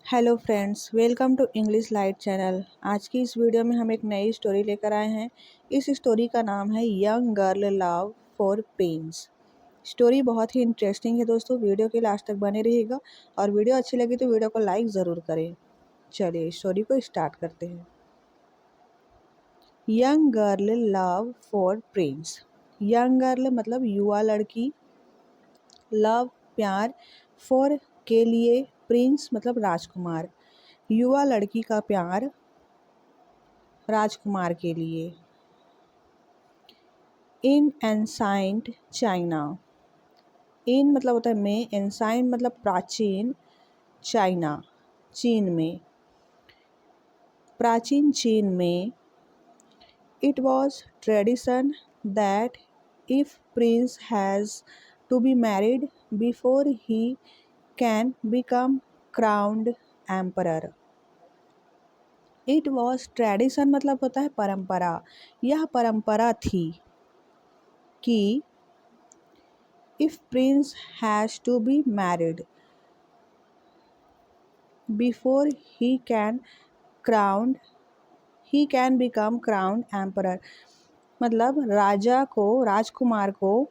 Hello friends, welcome to English light channel. आज की इस वीडियो में हम एक नई स्टोरी लेकर आए हैं। इस स्टोरी का नाम है young girl love for Prince. Story बहुत ही इंटरेस्टिंग है दोस्तों, वीडियो के लास्ट तक बने रहिएगा और वीडियो अच्छी लगी तो वीडियो को लाइक ज़रूर करें। चलिए स्टोरी को स्टार्ट करते हैं। Young girl love for Prince. Young girl मतलब युवा लड़की, लव प्यार, फॉर के लिए, प्रिंस मतलब राजकुमार। युवा लड़की का प्यार राजकुमार के लिए। इन एंसाइंट चाइना। इन मतलब होता है में, एंसाइंट मतलब प्राचीन, चाइना चीन में, प्राचीन चीन में। It was tradition that if prince has to be married before he can become crowned emperor. It was tradition मतलब होता है परंपरा। यह परंपरा थी कि if prince has to be married before he can become crowned emperor। मतलब राजकुमार को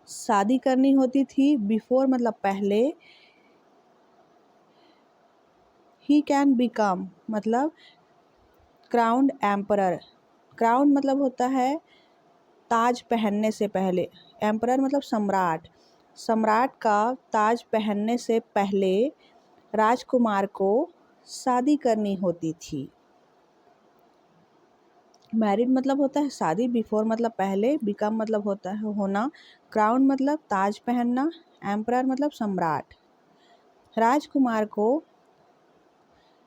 शादी करनी होती थी। बिफोर मतलब पहले, ही कैन बिकम मतलब क्राउन्ड एम्परर। क्राउन मतलब होता है ताज पहनने से पहले, एम्परर मतलब सम्राट। सम्राट का ताज पहनने से पहले राजकुमार को शादी करनी होती थी। मैरिड मतलब होता है शादी, बिफोर मतलब पहले, बिकम मतलब होता है होना, क्राउन मतलब ताज पहनना, एम्परर मतलब सम्राट। राजकुमार को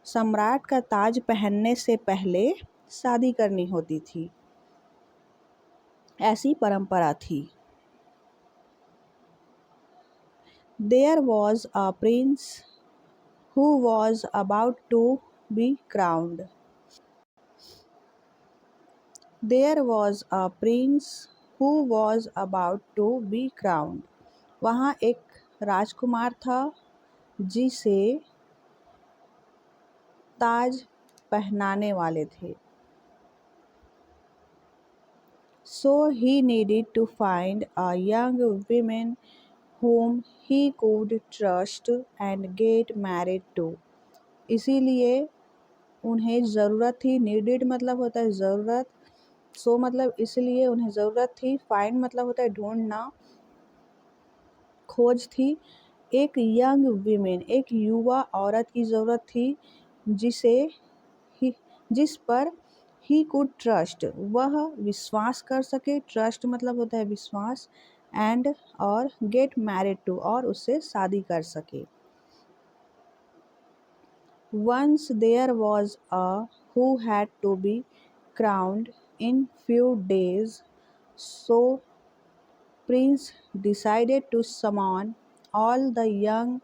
सम्राट का ताज पहनने से पहले शादी करनी होती थी, ऐसी परंपरा थी। There was a prince who was about to be crowned. There was a prince who was about to be crowned. वहाँ एक राजकुमार था जिसे ताज पहनाने वाले थे। So he needed to find a young woman whom he could trust and get married to. इसीलिए उन्हें ज़रूरत थी, नीडेड मतलब होता है ज़रूरत, सो मतलब इसलिए उन्हें ज़रूरत थी, फाइंड मतलब होता है ढूंढना, खोज थी। एक यंग वीमेन, एक युवा औरत की ज़रूरत थी जिस पर ही कुड ट्रस्ट, वह विश्वास कर सके। ट्रस्ट मतलब होता है विश्वास, एंड और गेट मैरिड टू और उससे शादी कर सके। Once there was a who had to be crowned in few days, so Prince decided to summon all the young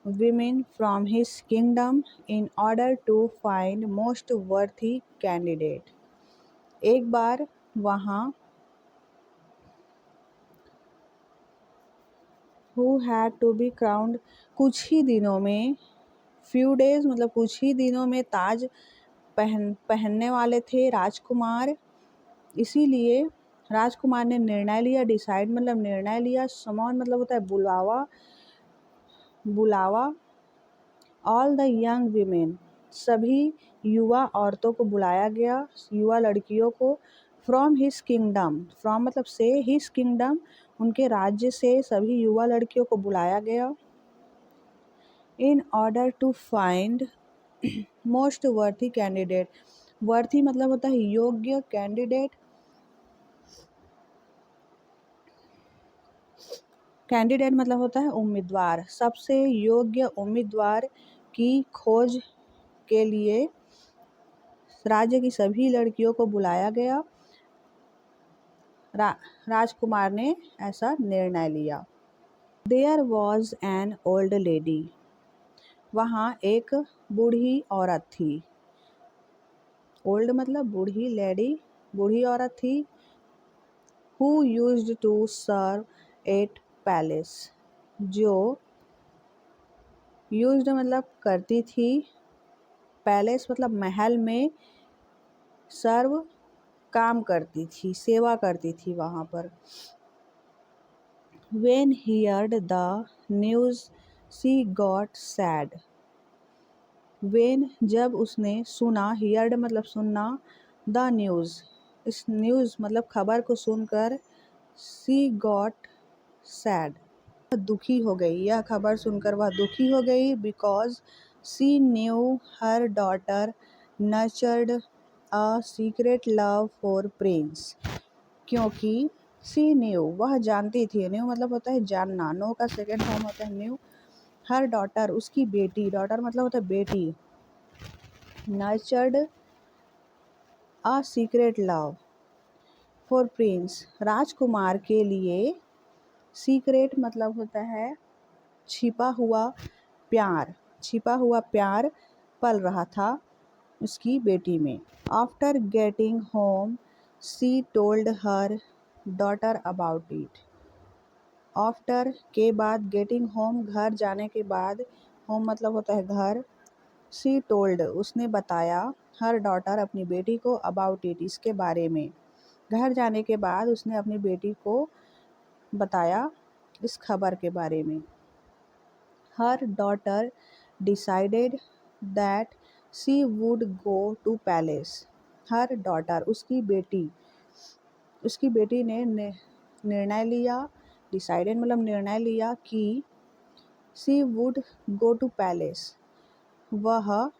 women from his kingdom in order to find most worthy candidate। एक बार वहाँ who had to be crowned, कुछ ही दिनों में, few days मतलब कुछ ही दिनों में ताज पहनने वाले थे राजकुमार। इसीलिए राजकुमार ने निर्णय लिया, डिसाइड मतलब निर्णय लिया, समॉन मतलब होता है बुलावा, ऑल द यंग वीमेन सभी युवा औरतों को बुलाया गया, युवा लड़कियों को। फ्रॉम हिज किंगडम, फ्रॉम मतलब से, हिज किंगडम उनके राज्य से सभी युवा लड़कियों को बुलाया गया। In order to find most worthy candidate. Worthy मतलब होता है योग्य, कैंडिडेट मतलब होता है उम्मीदवार। सबसे योग्य उम्मीदवार की खोज के लिए राज्य की सभी लड़कियों को बुलाया गया। राजकुमार ने ऐसा निर्णय लिया। There was an old lady. वहाँ एक बूढ़ी औरत थी। ओल्ड मतलब बूढ़ी, लेडी बूढ़ी औरत थी। Who used to serve at palace, जो यूज्ड मतलब करती थी, पैलेस मतलब महल में, सर्व काम करती थी, सेवा करती थी वहाँ पर। When heard the news she got sad. When जब उसने सुना, heard मतलब सुनना, the news इस न्यूज़ मतलब खबर को सुनकर, she got sad दुखी हो गई, यह खबर सुनकर वह दुखी हो गई, because she knew her daughter nurtured a secret love for prince. क्योंकि सी न्यू वह जानती थी, न्यू मतलब होता है जानना, नो का सेकेंड फॉर्म होता है न्यू, हर डॉटर उसकी बेटी, डॉटर मतलब होता है बेटी, nurtured a secret love for prince राजकुमार के लिए, सीक्रेट मतलब होता है छिपा हुआ प्यार, छिपा हुआ प्यार पल रहा था उसकी बेटी में। After getting home C told her daughter about it. After के बाद, गेटिंग होम घर जाने के बाद, होम मतलब होता है घर, सी टोल्ड उसने बताया, हर डॉटर अपनी बेटी को, अबाउट इट इसके बारे में। घर जाने के बाद उसने अपनी बेटी को बताया इस खबर के बारे में। Her daughter decided that she would go to palace. Her daughter उसकी बेटी ने निर्णय लिया, डिसाइडेड मतलब निर्णय लिया कि सी वुड गो टू पैलेस वह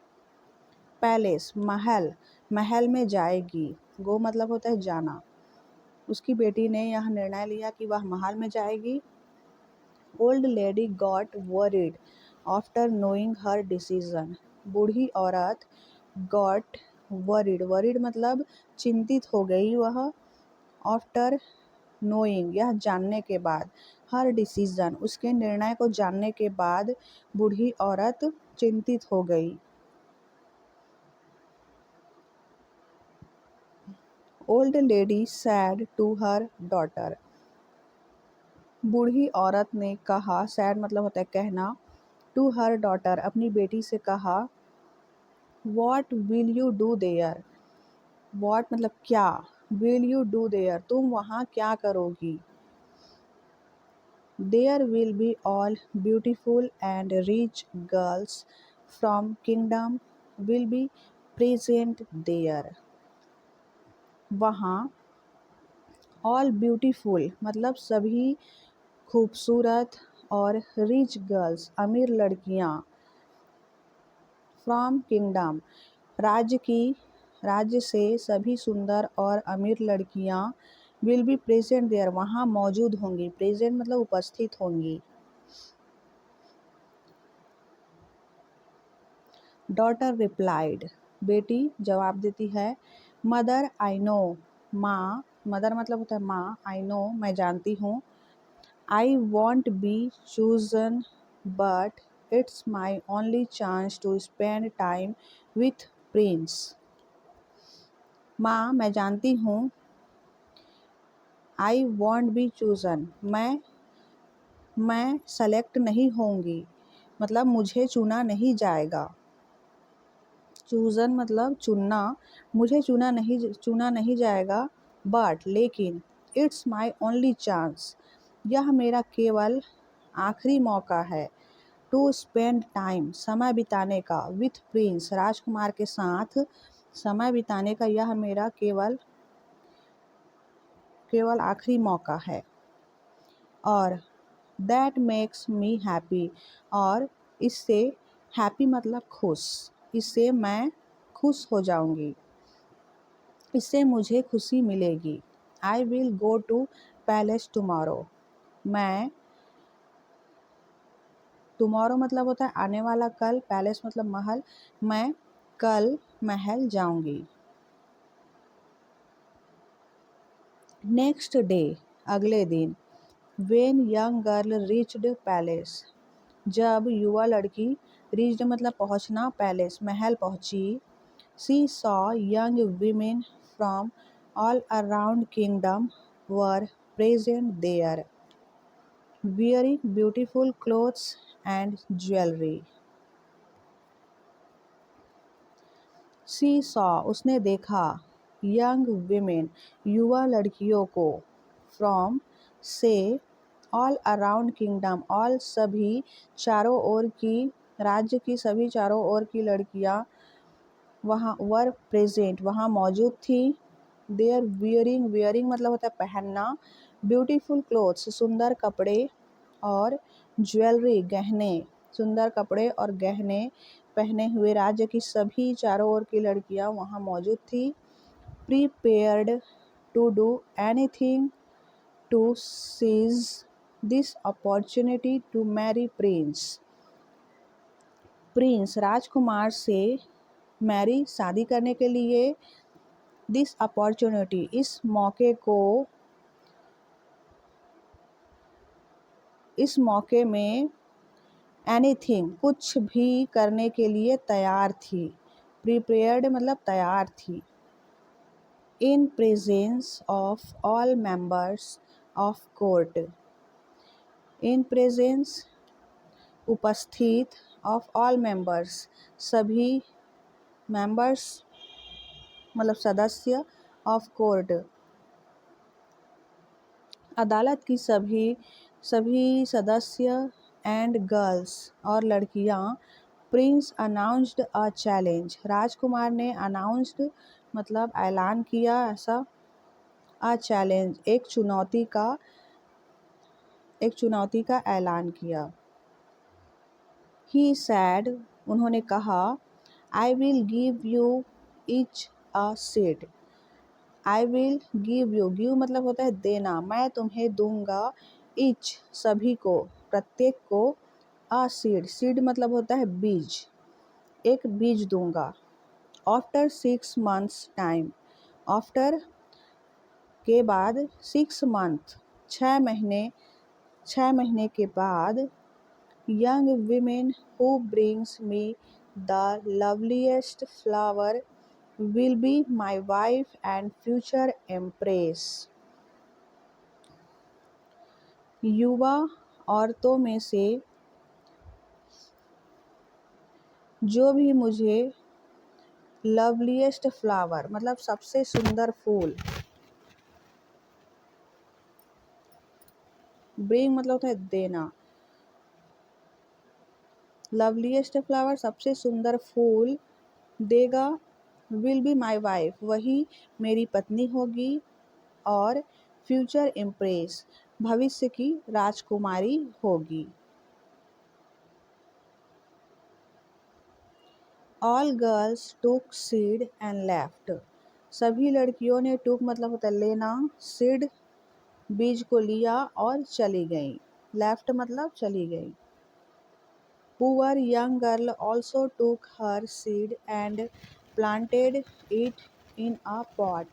पैलेस महल में जाएगी। गो मतलब होता है जाना, उसकी बेटी ने यह निर्णय लिया कि वह महल में जाएगी। Old lady got worried after knowing her decision. बूढ़ी औरत गॉट वरीड मतलब चिंतित हो गई वह, आफ्टर नोइंग यह जानने के बाद, हर डिसीजन उसके निर्णय को जानने के बाद बूढ़ी औरत चिंतित हो गई। Old lady said to her daughter. बूढ़ी औरत ने कहा, सैड मतलब होता है कहना, टू हर डॉटर अपनी बेटी से कहा, what will you do their. What मतलब क्या, विल यू डू देयर तुम वहाँ क्या करोगी। There will be all beautiful and rich girls from kingdom will be present there. वहाँ all beautiful मतलब सभी खूबसूरत और rich girls अमीर लड़कियाँ, from kingdom राज्य से सभी सुंदर और अमीर लड़कियाँ, विल बी प्रेजेंट देयर वहाँ मौजूद होंगी, प्रेजेंट मतलब उपस्थित होंगी। डॉटर रिप्लाइड बेटी जवाब देती है, मदर आई नो माँ, मदर मतलब होता है माँ, आई नो मैं जानती हूँ, I won't be chosen but it's my only chance to spend time with prince. माँ मैं जानती हूँ, आई वॉन्ट बी चूजन मैं सेलेक्ट नहीं होंगी, मतलब मुझे चुना नहीं जाएगा। चूजन मतलब चुनना, मुझे चुना नहीं जाएगा, बट लेकिन, इट्स माई ओनली चांस यह मेरा केवल आखिरी मौका है, टू स्पेंड टाइम समय बिताने का, विथ प्रिंस राजकुमार के साथ समय बिताने का यह मेरा केवल आखिरी मौका है। और दैट मेक्स मी हैप्पी और इससे, हैप्पी मतलब खुश, इससे मैं खुश हो जाऊंगी, इससे मुझे खुशी मिलेगी। I will go to palace tomorrow मैं, टुमारो मतलब होता है आने वाला कल, पैलेस मतलब महल, मैं कल महल जाऊंगी। नेक्स्ट डे अगले दिन, when young girl reached palace जब युवा लड़की, रीच्ड मतलब पहुंचना, पैलेस महल पहुंची, she saw young women from all around kingdom were present there, wearing beautiful clothes and jewelry. She saw उसने देखा, यंग वीमेन युवा लड़कियों को, फ्रॉम से ऑल अराउंड किंगडम ऑल सभी चारों ओर की, राज्य की सभी चारों ओर की लड़कियां वहाँ वर प्रेजेंट वहाँ मौजूद थी। देयर वियरिंग, वियरिंग मतलब होता है पहनना, ब्यूटीफुल क्लोथ्स सुंदर कपड़े, और ज्वेलरी गहने, सुंदर कपड़े और गहने पहने हुए राज्य की सभी चारों ओर की लड़कियां वहाँ मौजूद थी। Prepared to do anything to seize this opportunity to marry prince, prince राजकुमार से मैरी शादी करने के लिए, दिस अपॉर्चुनिटी इस मौके को, इस मौके में एनीथिंग कुछ भी करने के लिए तैयार थी। प्रिपेयर्ड मतलब तैयार थी। In presence of all members of court, in presence उपस्थित, ऑफ ऑल मेंबर्स सभी, मेंबर्स मतलब सदस्य, ऑफ कोर्ट अदालत की सभी सभी सदस्य, एंड गर्ल्स और लड़कियां, प्रिंस अनाउंस्ड अ चैलेंज राजकुमार ने अनाउंस्ड मतलब ऐलान किया, ऐसा अ चैलेंज एक चुनौती का ऐलान किया। ही सैड उन्होंने कहा, I will give you each a seat, I will give you, give मतलब होता है देना, मैं तुम्हें दूंगा, ईच सभी को, प्रत्येक को, अ सीड, सीड मतलब होता है बीज, एक बीज दूंगा। आफ्टर 6 months टाइम, आफ्टर के बाद, 6 month 6 महीने, 6 महीने के बाद, young women who brings me the loveliest flower will be my wife and future empress, युवा औरतों में से जो भी मुझे लवलीएस्ट फ्लावर मतलब सबसे सुंदर फूल, ब्रिंग मतलब होता है देना, लवलीएस्ट फ्लावर सबसे सुंदर फूल देगा, विल बी माई वाइफ वही मेरी पत्नी होगी, और फ्यूचर इम्प्रेस भविष्य की राजकुमारी होगी। All girls took seed and left, सभी लड़कियों ने, टुक मतलब होता है लेना, सीड बीज को लिया और चली गई, लेफ्ट मतलब चली गई। Poor young girl also took her seed and planted it in a pot,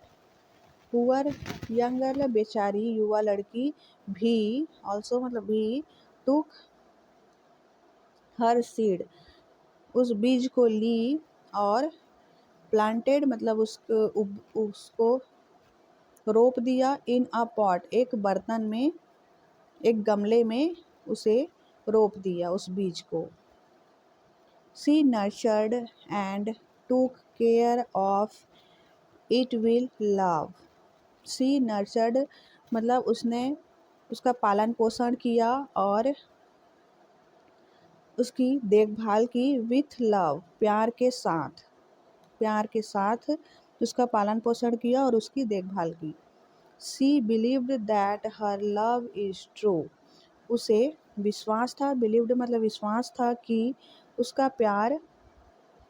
poor young girl बेचारी युवा लड़की भी, ऑल्सो मतलब भी, टुक हर सीड उस बीज को ली, और प्लांटेड मतलब उसको रोप दिया, इन अ पॉट एक बर्तन में, एक गमले में उसे रोप दिया उस बीज को। She nurtured and took care of it will love, she nurtured मतलब उसने उसका पालन पोषण किया और उसकी देखभाल की, विथ लव प्यार के साथ, प्यार के साथ उसका पालन पोषण किया और उसकी देखभाल की। She believed that her love is true, उसे विश्वास था, बिलीव्ड मतलब विश्वास था कि उसका प्यार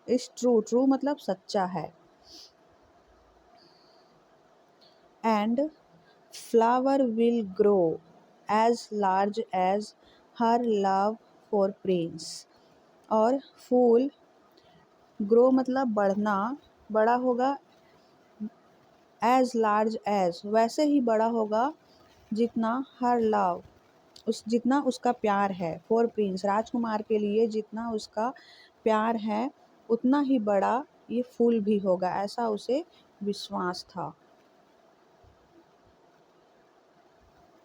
इज ट्रू, ट्रू मतलब सच्चा है। And flower will grow as large as her love for prince, और फूल ग्रो मतलब बढ़ना, बड़ा होगा, एज लार्ज एज वैसे ही बड़ा होगा, जितना हर लव जितना उसका प्यार है, फॉर प्रिंस राजकुमार के लिए जितना उसका प्यार है उतना ही बड़ा ये फूल भी होगा, ऐसा उसे विश्वास था।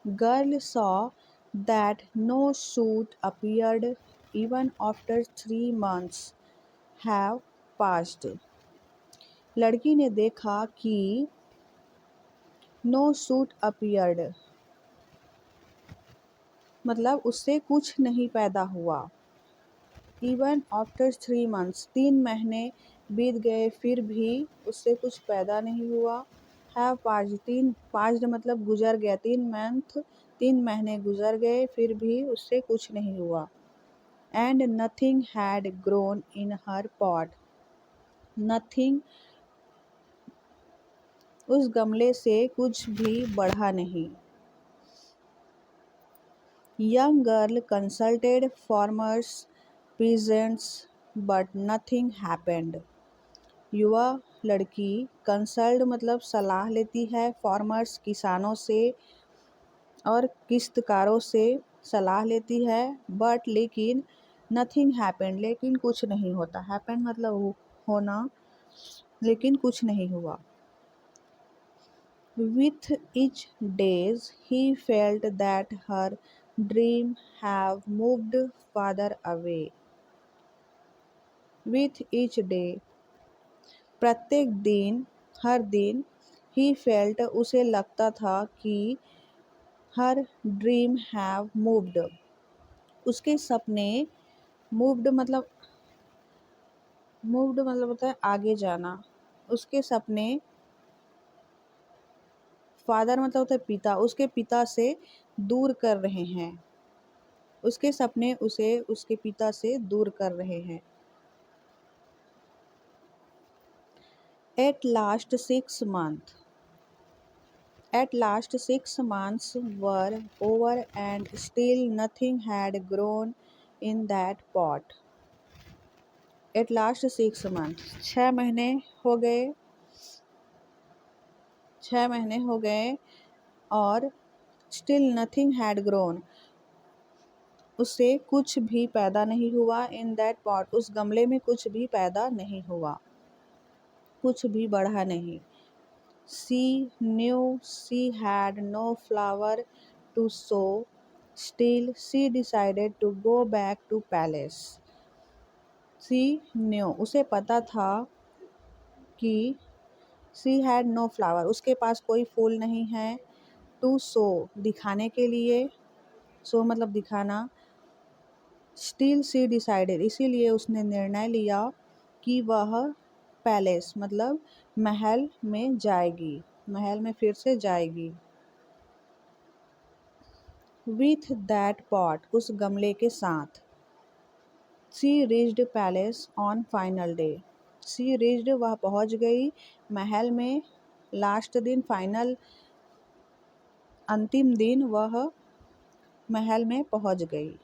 Girl saw that no shoot appeared even after 3 months have passed, लड़की ने देखा कि नो सूट अपीयर्ड, मतलब उससे कुछ नहीं पैदा हुआ। इवन आफ्टर 3 months, 3 महीने बीत गए फिर भी उससे कुछ पैदा नहीं हुआ। हैव पास्ड मतलब गुजर गया, 3 मंथ 3 महीने गुजर गए फिर भी उससे कुछ नहीं हुआ। And nothing had grown in her pot, nothing उस गमले से कुछ भी बढ़ा नहीं। Young girl consulted farmers peasants but nothing happened, युवा लड़की कंसल्ट मतलब सलाह लेती है, फार्मर्स किसानों से और किश्तकारों से सलाह लेती है, बट लेकिन नथिंग हैपेंड लेकिन कुछ नहीं होता। हैपेंड मतलब होना, लेकिन कुछ नहीं हुआ। With each days he felt that her dream have moved farther away. With each day प्रत्येक दिन, हर दिन, ही फेल्ट उसे लगता था कि हर ड्रीम हैव मूव्ड, उसके सपने, मूव्ड मतलब होता है आगे जाना, उसके सपने, फादर मतलब होता है पिता, उसके पिता से दूर कर रहे हैं, उसके सपने उसे उसके पिता से दूर कर रहे हैं। At last 6 months. At last 6 months were over and still nothing had grown in that pot. At last 6 months, 6 महीने हो गए, 6 महीने हो गए और still nothing had grown, उससे कुछ भी पैदा नहीं हुआ। in that pot, उस गमले में कुछ भी पैदा नहीं हुआ, कुछ भी बढ़ा नहीं। She knew she had no flower to sow, still she decided to go back to palace. She knew, उसे पता था कि she had no flower, उसके पास कोई फूल नहीं है। to sow, दिखाने के लिए, show मतलब दिखाना। still she decided, इसीलिए उसने निर्णय लिया कि वह पैलेस मतलब महल में जाएगी, महल में फिर से जाएगी। With that pot, उस गमले के साथ। She reached palace on final day. She reached, वह पहुंच गई महल में। लास्ट दिन, फाइनल अंतिम दिन, वह महल में पहुंच गई।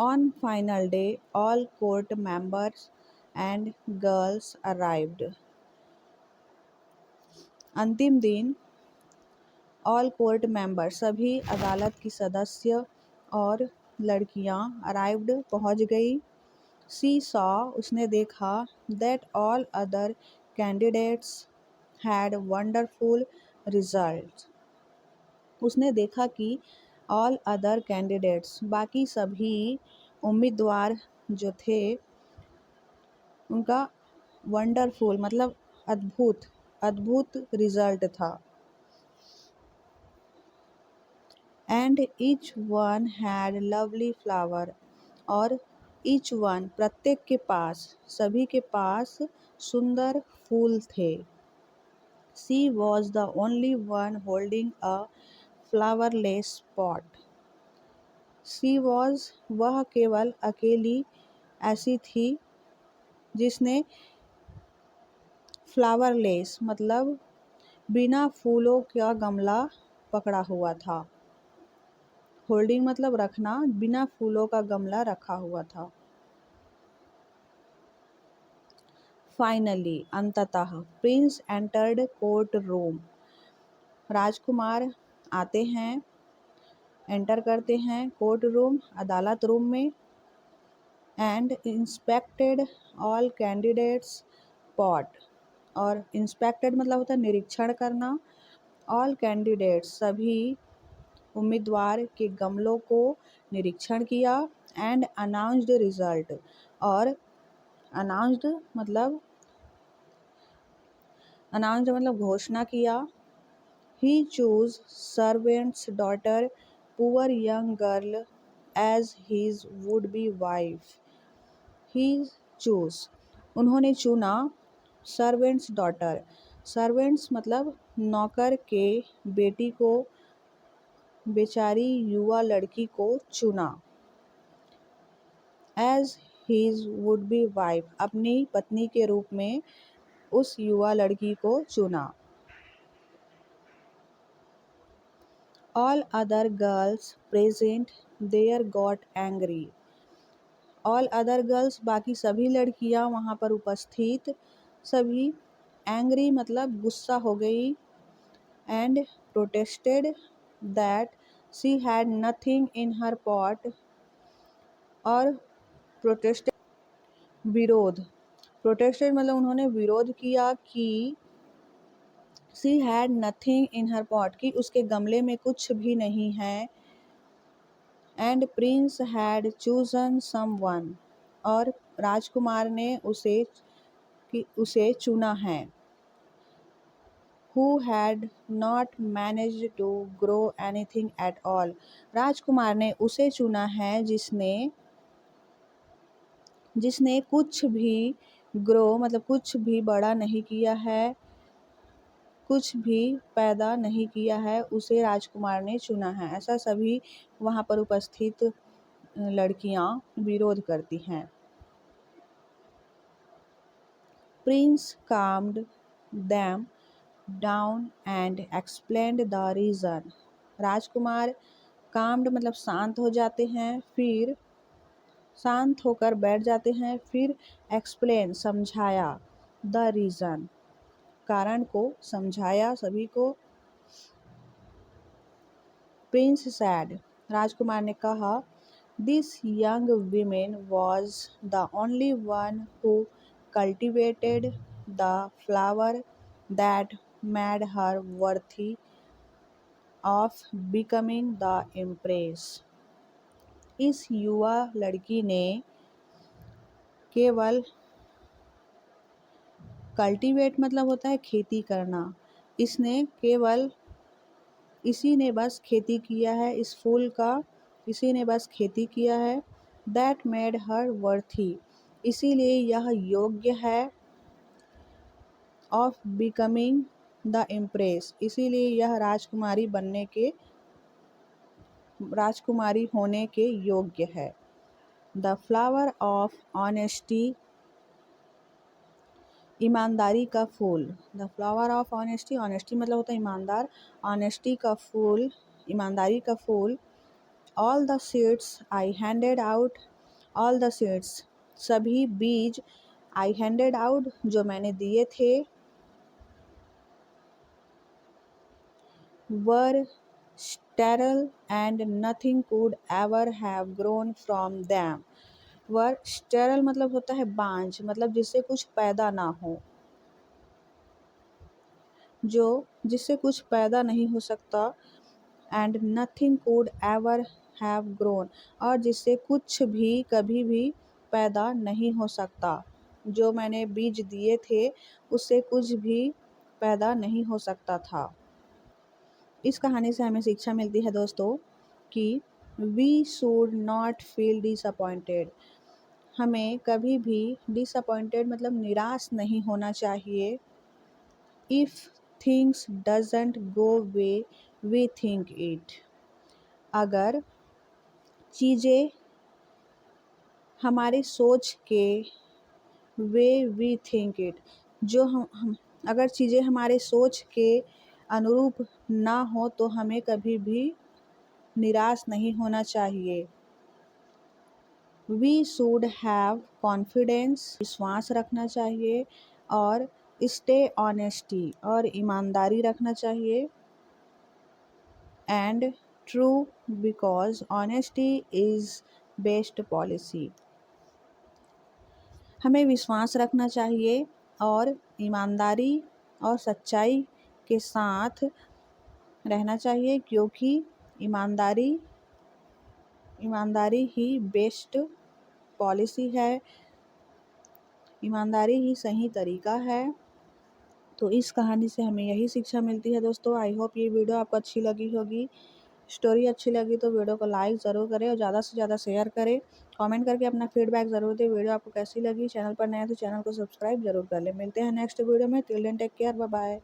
On final day, all court members and girls arrived. अंतिम दिन, ऑल कोर्ट मेंबर सभी अदालत की सदस्य और लड़कियां अराइव्ड पहुंच गई। सी सॉ, उसने देखा, that all other candidates had wonderful result, उसने देखा कि ऑल अदर कैंडिडेट्स बाकी सभी उम्मीदवार जो थे उनका वंडरफुल मतलब अद्भुत, अद्भुत रिजल्ट था। And each one had lovely flower, और ईच वन प्रत्येक के पास, सभी के पास सुंदर फूल थे। She was the only one holding a flowerless pot, she was वह केवल अकेली ऐसी थी जिसने फ्लावरलेस मतलब बिना फूलों का गमला पकड़ा हुआ था। होल्डिंग मतलब रखना, बिना फूलों का गमला रखा हुआ था। फाइनली, अंततः, प्रिंस एंटर्ड कोर्ट रूम, राजकुमार आते हैं, एंटर करते हैं कोर्ट रूम अदालत रूम में। And inspected all candidates pot, और इंस्पेक्टेड मतलब होता है निरीक्षण करना, ऑल कैंडिडेट्स सभी उम्मीदवार के गमलों को निरीक्षण किया। एंड अनाउंस्ड रिजल्ट, और अनाउंस्ड मतलब घोषणा किया। He choose servant's daughter, poor young girl, as his would be wife. He choose उन्होंने चुना, सर्वेंट्स डॉटर सर्वेंट्स मतलब नौकर के बेटी को, बेचारी युवा लड़की को चुना। As his would be wife अपनी पत्नी के रूप में उस युवा लड़की को चुना। All other girls present there got angry. All other girls बाकी सभी लड़कियां वहाँ पर उपस्थित सभी एंग्री मतलब गुस्सा हो गई। And protested that she had nothing in her pot. और प्रोटेस्टेड विरोध, प्रोटेस्टेड मतलब उन्होंने विरोध किया कि she had nothing in her pot कि उसके गमले में कुछ भी नहीं है। And prince had chosen someone और राजकुमार ने उसे चुना है। Who had not managed to grow anything at all। राजकुमार ने उसे चुना है जिसने कुछ भी ग्रो मतलब कुछ भी बड़ा नहीं किया है, कुछ भी पैदा नहीं किया है, उसे राजकुमार ने चुना है। ऐसा सभी वहाँ पर उपस्थित लड़कियाँ विरोध करती हैं। Prince calmed them down and explained the reason। Rajkumar calmed मतलब शांत हो जाते हैं, फिर शांत होकर बैठ जाते हैं, फिर एक्सप्लेन समझाया, द रीज़न कारण को समझाया सभी को। प्रिंस सैड राजकुमार ने कहा, this young women was the only one who cultivated the flower that made her worthy of becoming the empress. इस युवा लड़की ने केवल कल्टीवेट मतलब होता है खेती करना, इसी ने बस खेती किया है, इस फूल का इसी ने बस खेती किया है। दैट मेड हर वर्थी इसीलिए यह योग्य है, ऑफ बिकमिंग द इम्प्रेस इसीलिए यह राजकुमारी होने के योग्य है। द फ्लावर ऑफ ऑनेस्टी ईमानदारी का फूल। The flower of honesty honesty मतलब होता है ईमानदार, ऑनेस्टी का फूल ईमानदारी का फूल। All the seeds I handed out all the seeds सभी बीज आई हैंडेड आउट जो मैंने दिए थे। Were sterile and nothing could ever have grown from them. Were sterile मतलब होता है बांझ मतलब जिससे कुछ पैदा ना हो, जिससे कुछ पैदा नहीं हो सकता। And nothing could ever have grown और जिससे कुछ भी कभी भी पैदा नहीं हो सकता। जो मैंने बीज दिए थे उससे कुछ भी पैदा नहीं हो सकता था। इस कहानी से हमें शिक्षा मिलती है दोस्तों कि we should not feel disappointed. हमें कभी भी डिसअपॉइंटेड मतलब निराश नहीं होना चाहिए। If things doesn't go way we think it. अगर चीज़ें हमारे सोच के वे वी थिंक इट जो हम अगर चीज़ें हमारे सोच के अनुरूप ना हो तो हमें कभी भी निराश नहीं होना चाहिए। वी शुड हैव कॉन्फिडेंस विश्वास रखना चाहिए और स्टे ऑनेस्टी और ईमानदारी रखना चाहिए। And true because honesty is best policy. हमें विश्वास रखना चाहिए और ईमानदारी और सच्चाई के साथ रहना चाहिए क्योंकि ईमानदारी ही बेस्ट पॉलिसी है। ईमानदारी ही सही तरीका है। तो इस कहानी से हमें यही शिक्षा मिलती है दोस्तों। आई होप ये वीडियो आपको अच्छी लगी होगी। स्टोरी अच्छी लगी तो वीडियो को लाइक ज़रूर करें और ज़्यादा से ज़्यादा शेयर करें। कमेंट करके अपना फीडबैक ज़रूर दें। वीडियो आपको कैसी लगी, चैनल पर नया है तो चैनल को सब्सक्राइब ज़रूर कर लें। मिलते हैं नेक्स्ट वीडियो में। Till then take care, bye bye.